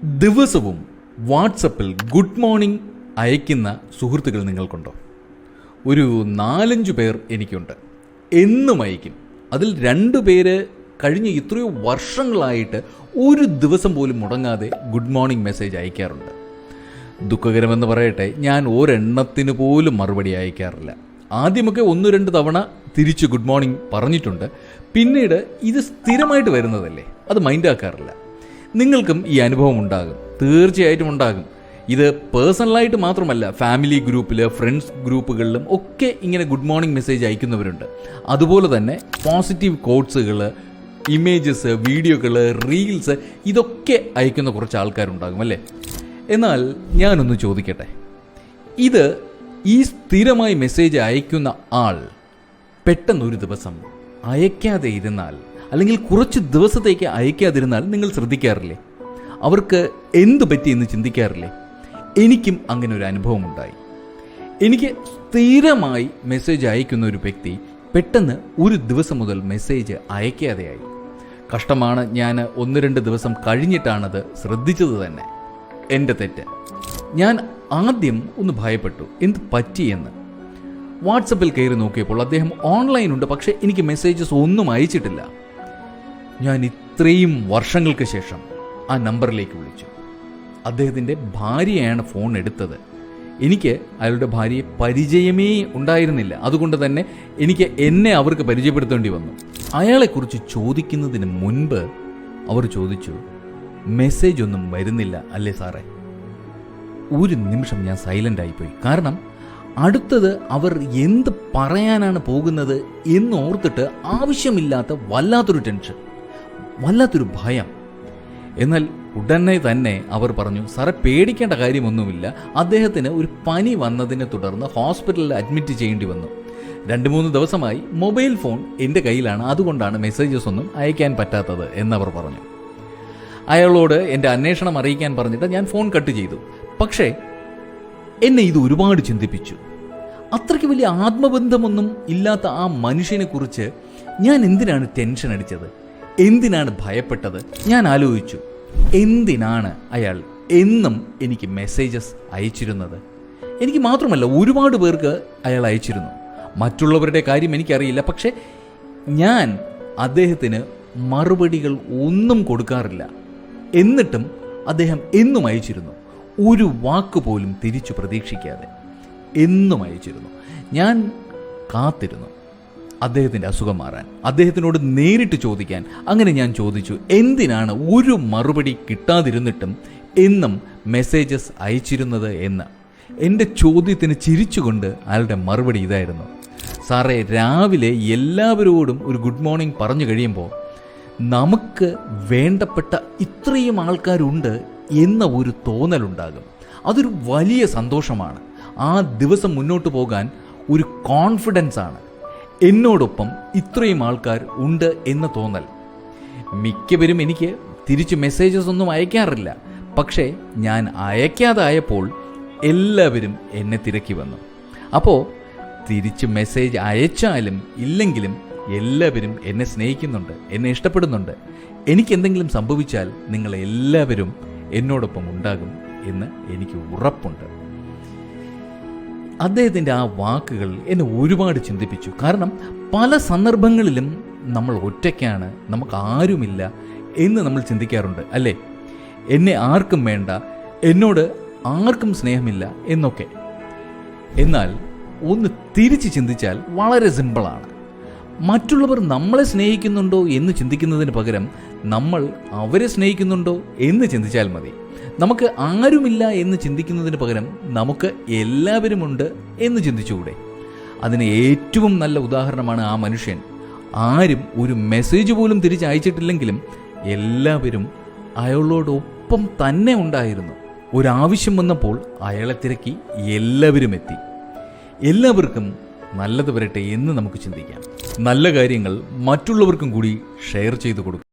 ദിവസവും വാട്സപ്പിൽ good morning അയക്കുന്ന സുഹൃത്തുക്കൾ നിങ്ങൾക്കുണ്ടോ? ഒരു 4-5 പേർ എനിക്കുണ്ട്. എന്നും അയക്കും. അതിൽ 2 പേര് കഴിഞ്ഞ എത്രയോ വർഷങ്ങളായിട്ട് ഒരു ദിവസം പോലും മുടങ്ങാതെ ഗുഡ് മോർണിംഗ് മെസ്സേജ് അയക്കാറുണ്ട്. ദുഃഖകരമെന്ന് പറയട്ടെ, ഞാൻ ഒരെണ്ണത്തിന് പോലും മറുപടി അയക്കാറില്ല. ആദ്യമൊക്കെ 1-2 തവണ തിരിച്ച് ഗുഡ് മോർണിംഗ് പറഞ്ഞിട്ടുണ്ട്. പിന്നീട് ഇത് സ്ഥിരമായിട്ട് വരുന്നതല്ലേ, അത് മൈൻഡാക്കാറില്ല. നിങ്ങൾക്കും ഈ അനുഭവം ഉണ്ടാകും, തീർച്ചയായിട്ടും ഉണ്ടാകും. ഇത് പേഴ്സണലായിട്ട് മാത്രമല്ല, ഫാമിലി ഗ്രൂപ്പിൽ, ഫ്രണ്ട്സ് ഗ്രൂപ്പുകളിലും ഒക്കെ ഇങ്ങനെ ഗുഡ് മോർണിംഗ് മെസ്സേജ് അയക്കുന്നവരുണ്ട്. അതുപോലെ തന്നെ പോസിറ്റീവ് കോട്ട്സുകൾ, ഇമേജസ്, വീഡിയോകൾ, റീൽസ് ഇതൊക്കെ അയക്കുന്ന കുറച്ച് ആൾക്കാരുണ്ടാകും അല്ലേ? എന്നാൽ ഞാനൊന്ന് ചോദിക്കട്ടെ, ഇത് ഈ സ്ഥിരമായി മെസ്സേജ് അയക്കുന്ന ആൾ പെട്ടെന്നൊരു ദിവസം അയക്കാതെ ഇരുന്നാൽ, അല്ലെങ്കിൽ കുറച്ച് ദിവസത്തേക്ക് അയക്കാതിരുന്നാൽ നിങ്ങൾ ശ്രദ്ധിക്കാറില്ലേ? അവർക്ക് എന്തു പറ്റിയെന്ന് ചിന്തിക്കാറില്ലേ? എനിക്കും അങ്ങനെ ഒരു അനുഭവം ഉണ്ടായി. എനിക്ക് സ്ഥിരമായി മെസ്സേജ് അയക്കുന്ന ഒരു വ്യക്തി പെട്ടെന്ന് ഒരു ദിവസം മുതൽ മെസ്സേജ് അയക്കാതെയായി. കഷ്ടമാണ്. ഞാൻ 1-2 ദിവസം കഴിഞ്ഞിട്ടാണത് ശ്രദ്ധിച്ചത് തന്നെ. എൻ്റെ തെറ്റ്. ഞാൻ ആദ്യം ഒന്ന് ഭയപ്പെട്ടു, എന്ത് പറ്റിയെന്ന്. വാട്സപ്പിൽ കയറി നോക്കിയപ്പോൾ അദ്ദേഹം ഓൺലൈനുണ്ട്, പക്ഷേ എനിക്ക് മെസ്സേജസ് ഒന്നും അയച്ചിട്ടില്ല. ഞാൻ ഇത്രയും വർഷങ്ങൾക്ക് ശേഷം ആ നമ്പറിലേക്ക് വിളിച്ചു. അദ്ദേഹത്തിൻ്റെ ഭാര്യയാണ് ഫോൺ എടുത്തത്. എനിക്ക് അയാളുടെ ഭാര്യയെ പരിചയമേ ഉണ്ടായിരുന്നില്ല. അതുകൊണ്ട് തന്നെ എനിക്ക് എന്നെ അവർക്ക് പരിചയപ്പെടുത്തേണ്ടി വന്നു. അയാളെക്കുറിച്ച് ചോദിക്കുന്നതിന് മുൻപ് അവർ ചോദിച്ചു, മെസ്സേജ് ഒന്നും വരുന്നില്ല അല്ലേ സാറേ? ഒരു നിമിഷം ഞാൻ സൈലൻ്റ് ആയിപ്പോയി. കാരണം അടുത്തത് അവർ എന്ത് പറയാനാണ് പോകുന്നത് എന്നോർത്തിട്ട് ആവശ്യമില്ലാത്ത വല്ലാത്തൊരു ടെൻഷൻ, വല്ലാത്തൊരു ഭയം. എന്നാൽ ഉടനെ തന്നെ അവർ പറഞ്ഞു, സാറേ പേടിക്കേണ്ട കാര്യമൊന്നുമില്ല, അദ്ദേഹത്തിന് ഒരു പനി വന്നതിനെ തുടർന്ന് ഹോസ്പിറ്റലിൽ അഡ്മിറ്റ് ചെയ്യേണ്ടി വന്നു. 2-3 ദിവസമായി മൊബൈൽ ഫോൺ എൻ്റെ കയ്യിലാണ്, അതുകൊണ്ടാണ് മെസ്സേജസ് ഒന്നും അയക്കാൻ പറ്റാത്തത് എന്നവർ പറഞ്ഞു. അയാളോട് എൻ്റെ അന്വേഷണം അറിയിക്കാൻ പറഞ്ഞിട്ട് ഞാൻ ഫോൺ കട്ട് ചെയ്തു. പക്ഷേ എന്നെ ഇത് ഒരുപാട് ചിന്തിപ്പിച്ചു. അത്രയ്ക്ക് വലിയ ആത്മബന്ധമൊന്നും ഇല്ലാത്ത ആ മനുഷ്യനെ കുറിച്ച് ഞാൻ എന്തിനാണ് ടെൻഷൻ അടിച്ചത്? എന്തിനാണ് ഭയപ്പെട്ടത്? ഞാൻ ആലോചിച്ചു, എന്തിനാണ് അയാൾ എന്നും എനിക്ക് മെസ്സേജസ് അയച്ചിരുന്നത്? എനിക്ക് മാത്രമല്ല, ഒരുപാട് പേർക്ക് അയാൾ അയച്ചിരുന്നു. മറ്റുള്ളവരുടെ കാര്യം എനിക്കറിയില്ല, പക്ഷേ ഞാൻ അദ്ദേഹത്തിന് മറുപടികൾ ഒന്നും കൊടുക്കാറില്ല. എന്നിട്ടും അദ്ദേഹം എന്നും അയച്ചിരുന്നു, ഒരു വാക്ക് പോലും തിരിച്ചു പ്രതീക്ഷിക്കാതെ എന്നും അയച്ചിരുന്നു. ഞാൻ കാത്തിരുന്നു അദ്ദേഹത്തിൻ്റെ അസുഖം മാറാൻ, അദ്ദേഹത്തിനോട് നേരിട്ട് ചോദിക്കാൻ. അങ്ങനെ ഞാൻ ചോദിച്ചു, എന്തിനാണ് ഒരു മറുപടി കിട്ടാതിരുന്നിട്ടും എന്നും മെസ്സേജസ് അയച്ചിരുന്നത് എന്ന്. എൻ്റെ ചോദ്യത്തിന് ചിരിച്ചുകൊണ്ട് അയാളുടെ മറുപടി ഇതായിരുന്നു, സാറേ രാവിലെ എല്ലാവരോടും ഒരു ഗുഡ് മോർണിംഗ് പറഞ്ഞു കഴിയുമ്പോൾ നമുക്ക് വേണ്ടപ്പെട്ട ഇത്രയും ആൾക്കാരുണ്ട് എന്ന ഒരു തോന്നലുണ്ടാകും. അതൊരു വലിയ സന്തോഷമാണ്. ആ ദിവസം മുന്നോട്ട് പോകാൻ ഒരു കോൺഫിഡൻസ് ആണ്. എന്നോടൊപ്പം ഇത്രയും ആൾക്കാർ ഉണ്ട് എന്ന തോന്നൽ. മിക്കവരും എനിക്ക് തിരിച്ച് മെസ്സേജസ് ഒന്നും അയക്കാറില്ല, പക്ഷേ ഞാൻ അയക്കാതായപ്പോൾ എല്ലാവരും എന്നെ തിരക്കി വന്നു. അപ്പോൾ തിരിച്ച് മെസ്സേജ് അയച്ചാലും ഇല്ലെങ്കിലും എല്ലാവരും എന്നെ സ്നേഹിക്കുന്നുണ്ട്, എന്നെ ഇഷ്ടപ്പെടുന്നുണ്ട്. എനിക്കെന്തെങ്കിലും സംഭവിച്ചാൽ നിങ്ങൾ എല്ലാവരും എന്നോടൊപ്പം ഉണ്ടാകും എന്ന് എനിക്ക് ഉറപ്പുണ്ട്. അദ്ദേഹത്തിൻ്റെ ആ വാക്കുകൾ എന്നെ ഒരുപാട് ചിന്തിപ്പിച്ചു. കാരണം പല സന്ദർഭങ്ങളിലും നമ്മൾ ഒറ്റയ്ക്കാണ്, നമുക്ക് ആരുമില്ല എന്ന് നമ്മൾ ചിന്തിക്കാറുണ്ട് അല്ലേ? എന്നെ ആർക്കും വേണ്ട, എന്നോട് ആർക്കും സ്നേഹമില്ല എന്നൊക്കെ. എന്നാൽ ഒന്ന് തിരിച്ച് ചിന്തിച്ചാൽ വളരെ സിമ്പിളാണ്. മറ്റുള്ളവർ നമ്മളെ സ്നേഹിക്കുന്നുണ്ടോ എന്ന് ചിന്തിക്കുന്നതിന് പകരം നമ്മൾ അവരെ സ്നേഹിക്കുന്നുണ്ടോ എന്ന് ചിന്തിച്ചാൽ മതി. നമുക്ക് ആരുമില്ല എന്ന് ചിന്തിക്കുന്നതിന് പകരം നമുക്ക് എല്ലാവരുമുണ്ട് എന്ന് ചിന്തിച്ചുകൂടെ? അതിന് ഏറ്റവും നല്ല ഉദാഹരണമാണ് ആ മനുഷ്യൻ. ആരും ഒരു മെസ്സേജ് പോലും തിരിച്ചയച്ചിട്ടില്ലെങ്കിലും എല്ലാവരും അയാളോടൊപ്പം തന്നെ ഉണ്ടായിരുന്നു. ഒരാവശ്യം വന്നപ്പോൾ അയാളെ തിരക്കി എല്ലാവരും എത്തി. എല്ലാവർക്കും നല്ലത് വരട്ടെ എന്ന് നമുക്ക് ചിന്തിക്കാം. നല്ല കാര്യങ്ങൾ മറ്റുള്ളവർക്കും കൂടി ഷെയർ ചെയ്തു കൊടുക്കും.